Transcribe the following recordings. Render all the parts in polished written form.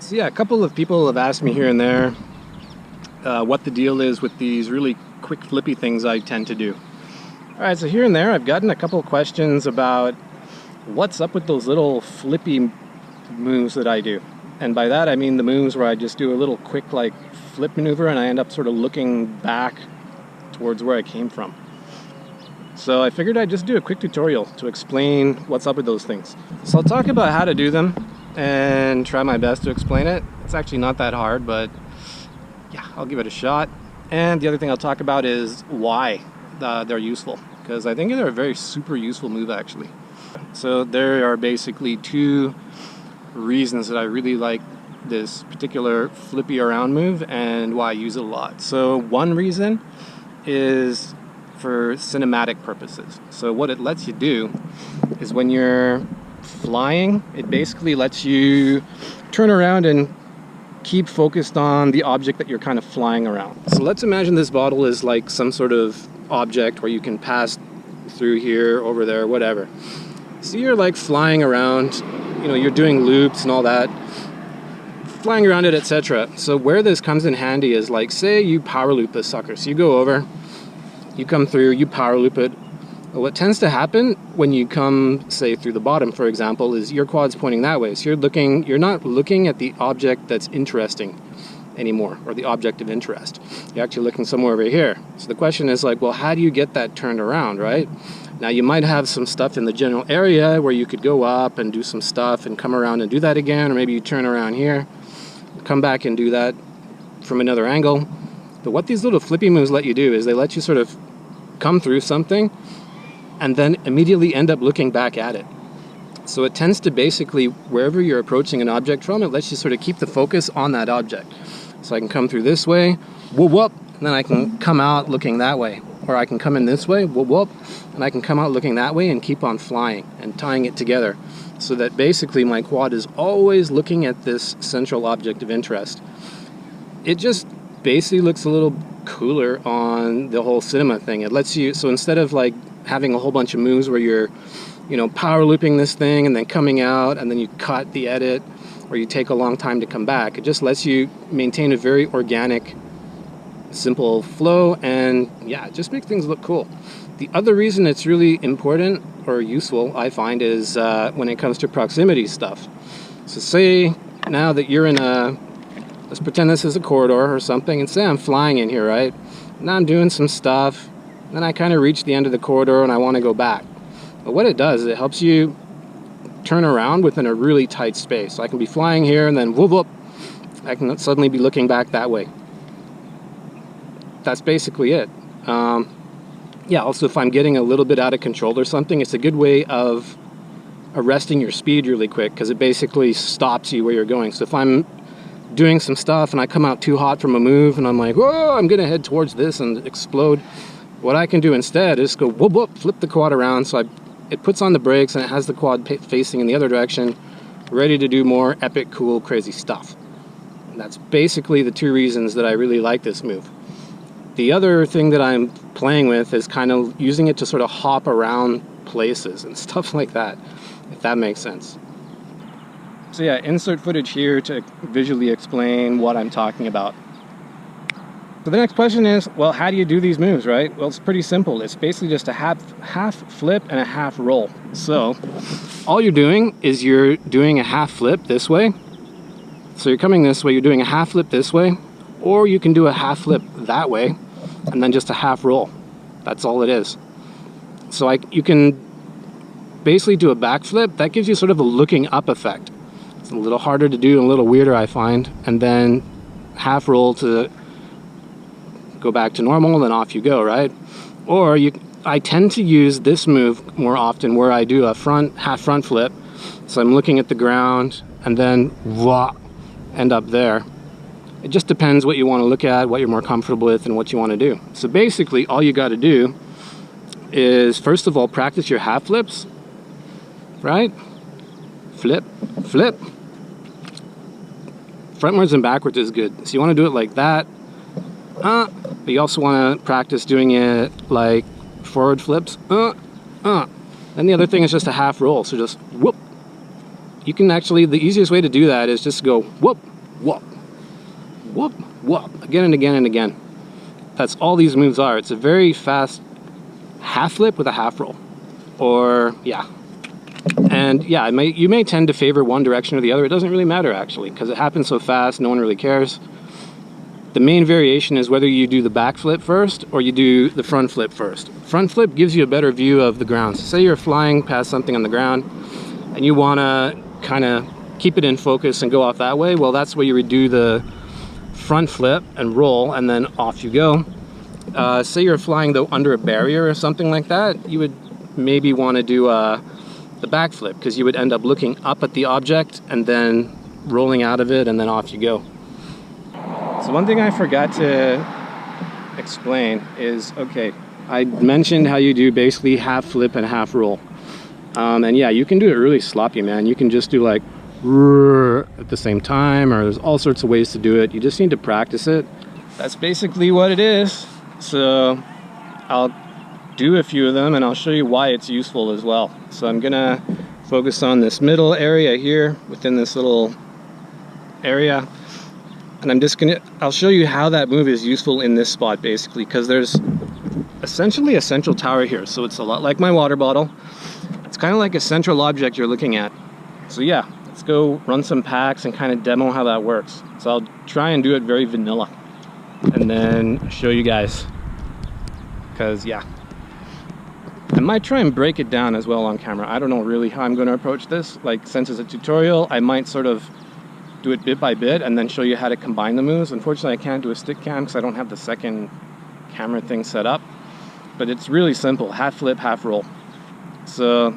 So yeah, a couple of people have asked me here and there what the deal is with these really quick flippy things I tend to do. Alright, so here and there I've gotten a couple of questions about what's up with those little flippy moves that I do. And by that I mean the moves where I just do a little quick like flip maneuver and I end up sort of looking back towards where I came from. So I figured I'd just do a quick tutorial to explain what's up with those things. So I'll talk about how to do them and try my best to explain it. It's actually not that hard, but yeah, I'll give it a shot. And the other thing I'll talk about is why they're useful, because I think they're a very super useful move actually. So there are basically two reasons that I really like this particular flippy around move and why I use it a lot. So one reason is for cinematic purposes. So what it lets you do is when you're flying, it basically lets you turn around and keep focused on the object that you're kind of flying around. So let's imagine this bottle is like some sort of object where you can pass through here, over there, whatever. So you're like flying around, you know, you're doing loops and all that, flying around it, etc. So where this comes in handy is like, say you power loop this sucker. So you go over, you come through, you power loop it. What tends to happen when you come, say, through the bottom, for example, is your quad's pointing that way. So you're not looking at the object that's interesting anymore, or the object of interest. You're actually looking somewhere over here. So the question is like, well, how do you get that turned around, right? Now you might have some stuff in the general area where you could go up and do some stuff and come around and do that again, or maybe you turn around here, come back and do that from another angle. But what these little flippy moves let you do is they let you sort of come through something and then immediately end up looking back at it. So it tends to basically, wherever you're approaching an object from, it lets you sort of keep the focus on that object. So I can come through this way, whoop whoop, and then I can come out looking that way. Or I can come in this way, whoop whoop, and I can come out looking that way and keep on flying and tying it together. So that basically my quad is always looking at this central object of interest. It just basically looks a little cooler on the whole cinema thing. It lets you, so instead of like having a whole bunch of moves where you're, you know, power looping this thing and then coming out and then you cut the edit or you take a long time to come back, it just lets you maintain a very organic, simple flow, and yeah, just make things look cool. The other reason it's really important or useful, I find, is when it comes to proximity stuff. So say now that you're in a, let's pretend this is a corridor or something, and say I'm flying in here, right? Now I'm doing some stuff, then I kind of reach the end of the corridor and I want to go back. But what it does is it helps you turn around within a really tight space. So I can be flying here and then whoop whoop, I can suddenly be looking back that way. That's basically it. Yeah, also if I'm getting a little bit out of control or something, it's a good way of arresting your speed really quick, because it basically stops you where you're going. So if I'm doing some stuff and I come out too hot from a move and I'm like, whoa, I'm gonna head towards this and explode, what I can do instead is go whoop whoop, flip the quad around, so it puts on the brakes and it has the quad facing in the other direction, ready to do more epic, cool, crazy stuff. And that's basically the two reasons that I really like this move. The other thing that I'm playing with is kind of using it to sort of hop around places and stuff like that, if that makes sense. So yeah, insert footage here to visually explain what I'm talking about. So the next question is, well, how do you do these moves, right? Well, it's pretty simple. It's basically just a half flip and a half roll. So all you're doing is you're doing a half flip this way. So you're coming this way, you're doing a half flip this way, or you can do a half flip that way and then just a half roll. That's all it is. So you can basically do a backflip. That gives you sort of a looking up effect. It's a little harder to do and a little weirder, I find. And then half roll to go back to normal, then off you go, right? Or I tend to use this move more often where I do a half front flip. So I'm looking at the ground and then end up there. It just depends what you want to look at, what you're more comfortable with, and what you want to do. So basically all you got to do is, first of all, practice your half flips, right? Flip, flip. Frontwards and backwards is good. So you want to do it like that. But you also want to practice doing it like forward flips. Then the other thing is just a half roll. So just whoop. You can actually, the easiest way to do that is just go whoop, whoop, whoop, whoop, again and again and again. That's all these moves are. It's a very fast half flip with a half roll. Or, yeah. And yeah, you may tend to favor one direction or the other. It doesn't really matter, actually, because it happens so fast, no one really cares. The main variation is whether you do the back flip first or you do the front flip first. Front flip gives you a better view of the ground. So say you're flying past something on the ground and you want to kind of keep it in focus and go off that way. Well, that's where you would do the front flip and roll, and then off you go. Say you're flying though under a barrier or something like that, you would maybe want to do the back flip, because you would end up looking up at the object and then rolling out of it, and then off you go. So one thing I forgot to explain is, okay, I mentioned how you do basically half flip and half roll. And yeah, you can do it really sloppy, man. You can just do like at the same time, or there's all sorts of ways to do it. You just need to practice it. That's basically what it is. So I'll do a few of them and I'll show you why it's useful as well. So I'm gonna focus on this middle area here within this little area. And I'll show you how that move is useful in this spot, basically, because there's essentially a central tower here. So it's a lot like my water bottle. It's kind of like a central object you're looking at. So yeah, let's go run some packs and kind of demo how that works. So I'll try and do it very vanilla and then show you guys, because yeah, I might try and break it down as well on camera. I don't know really how I'm going to approach this. Like, since it's a tutorial, I might sort of do it bit by bit and then show you how to combine the moves. Unfortunately, I can't do a stick cam because I don't have the second camera thing set up. But it's really simple, half flip, half roll. So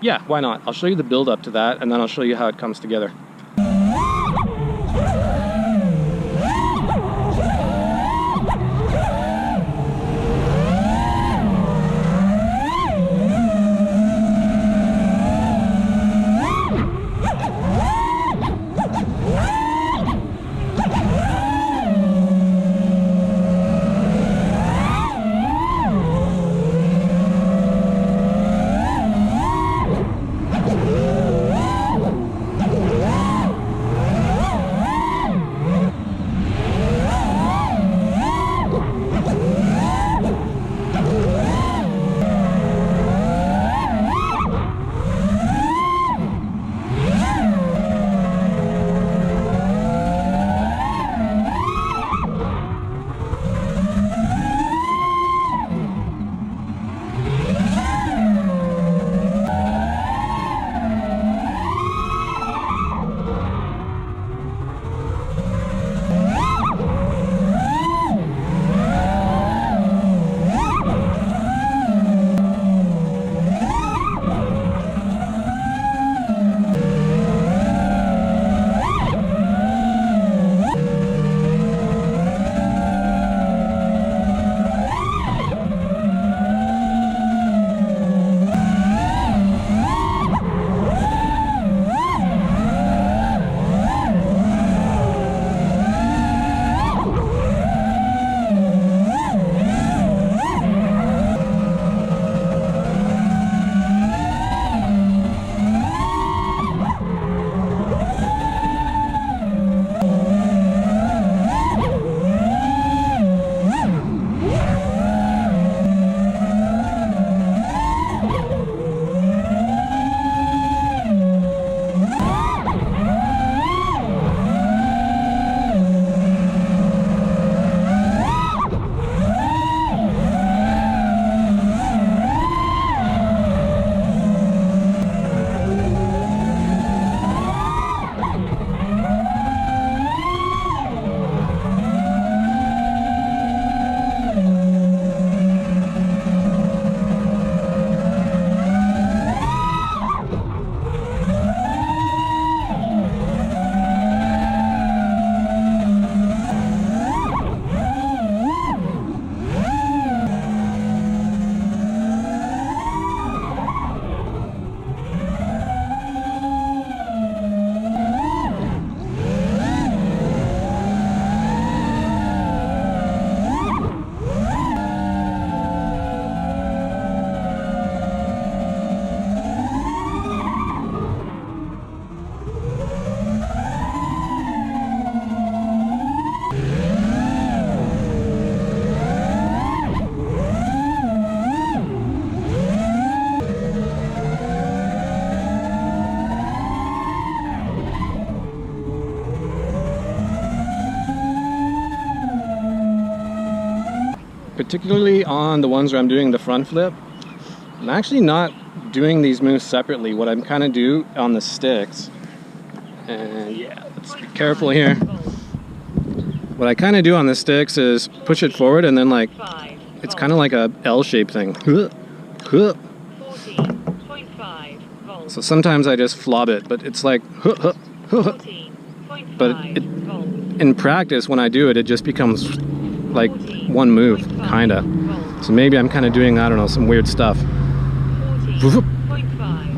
yeah, why not? I'll show you the build up to that, and then I'll show you how it comes together. particularly on the ones where I'm doing the front flip, I'm actually not doing these moves separately. What I'm kind of do on the sticks, and yeah, let's be careful here. What I kind of do on the sticks is push it forward and then like, it's kind of like a L-shaped thing. So sometimes I just flob it, but it's like, but in practice when I do it, it just becomes like one move, kinda. So maybe I'm kind of doing, I don't know, some weird stuff.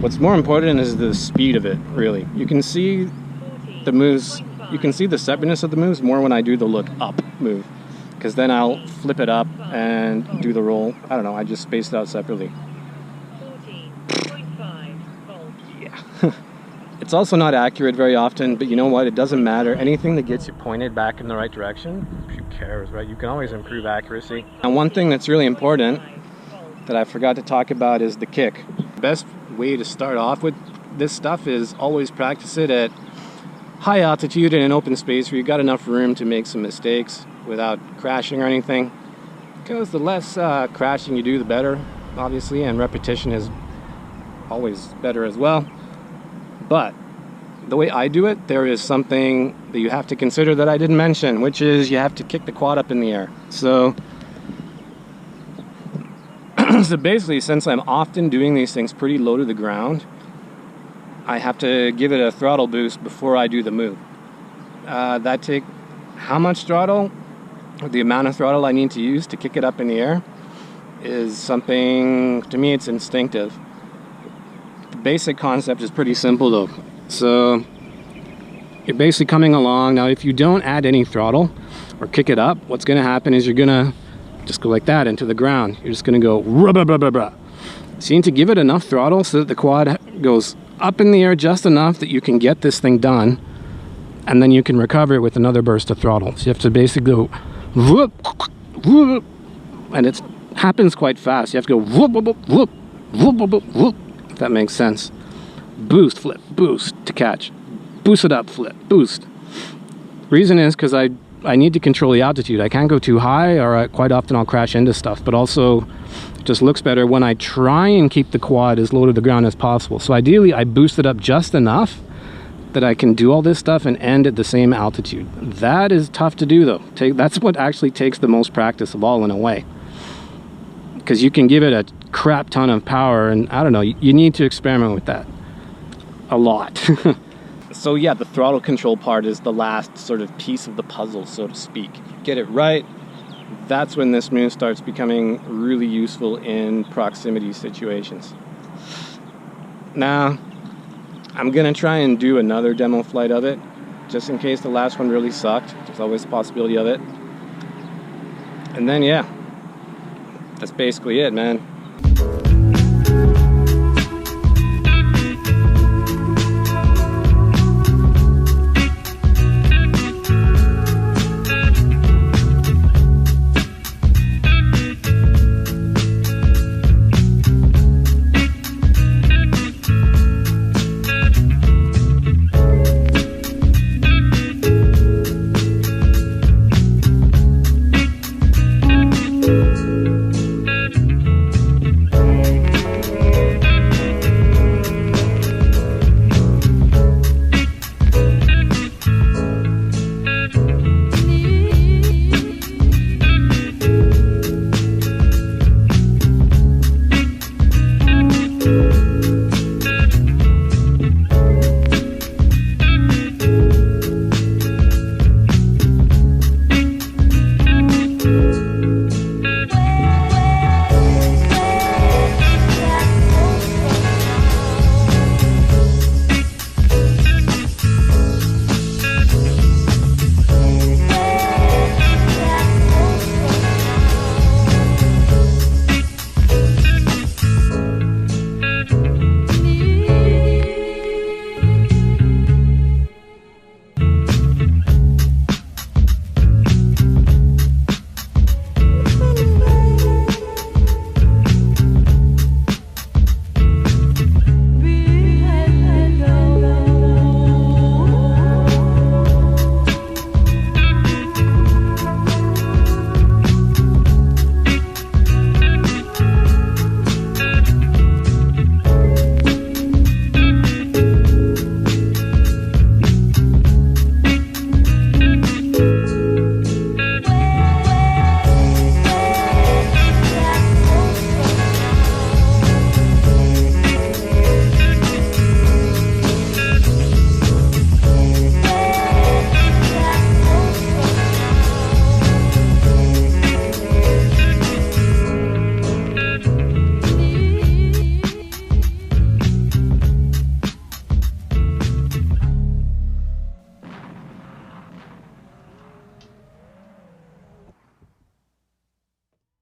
What's more important is the speed of it, really. You can see the moves, you can see the separateness of the moves more when I do the look up move, because then I'll flip it up and do the roll. I don't know, I just spaced it out separately. Yeah. It's also not accurate very often, but you know what? It doesn't matter. Anything that gets you pointed back in the right direction, who cares, right? You can always improve accuracy. And one thing that's really important that I forgot to talk about is the kick. The best way to start off with this stuff is always practice it at high altitude in an open space where you've got enough room to make some mistakes without crashing or anything. Because the less crashing you do, the better, obviously, and repetition is always better as well. But the way I do it, there is something that you have to consider that I didn't mention, which is you have to kick the quad up in the air. So, so basically, since I'm often doing these things pretty low to the ground, I have to give it a throttle boost before I do the move. That take how much throttle, or the amount of throttle I need to use to kick it up in the air, is something, to me it's instinctive. The basic concept is pretty simple though. So you're basically coming along. Now if you don't add any throttle or kick it up, what's going to happen is you're going to just go like that into the ground. You're just going to go rah-bah-bah-bah-bah. So you need to give it enough throttle so that the quad goes up in the air just enough that you can get this thing done, and then you can recover it with another burst of throttle. So you have to basically go whoop, whoop, and it happens quite fast. You have to go whoop, whoop, whoop, whoop, whoop, whoop, whoop, if that makes sense. Boost, flip, boost to catch. Boost it up, flip, boost. Reason is because I need to control the altitude. I can't go too high, or quite often I'll crash into stuff, but also it just looks better when I try and keep the quad as low to the ground as possible. So ideally I boost it up just enough that I can do all this stuff and end at the same altitude. That is tough to do though. That's what actually takes the most practice of all, in a way, because you can give it a crap ton of power, and I don't know, you need to experiment with that a lot. So yeah, the throttle control part is the last sort of piece of the puzzle, so to speak. If you get it right, that's when this move starts becoming really useful in proximity situations. Now, I'm gonna try and do another demo flight of it, just in case the last one really sucked. There's always a possibility of it. And then yeah, that's basically it, man.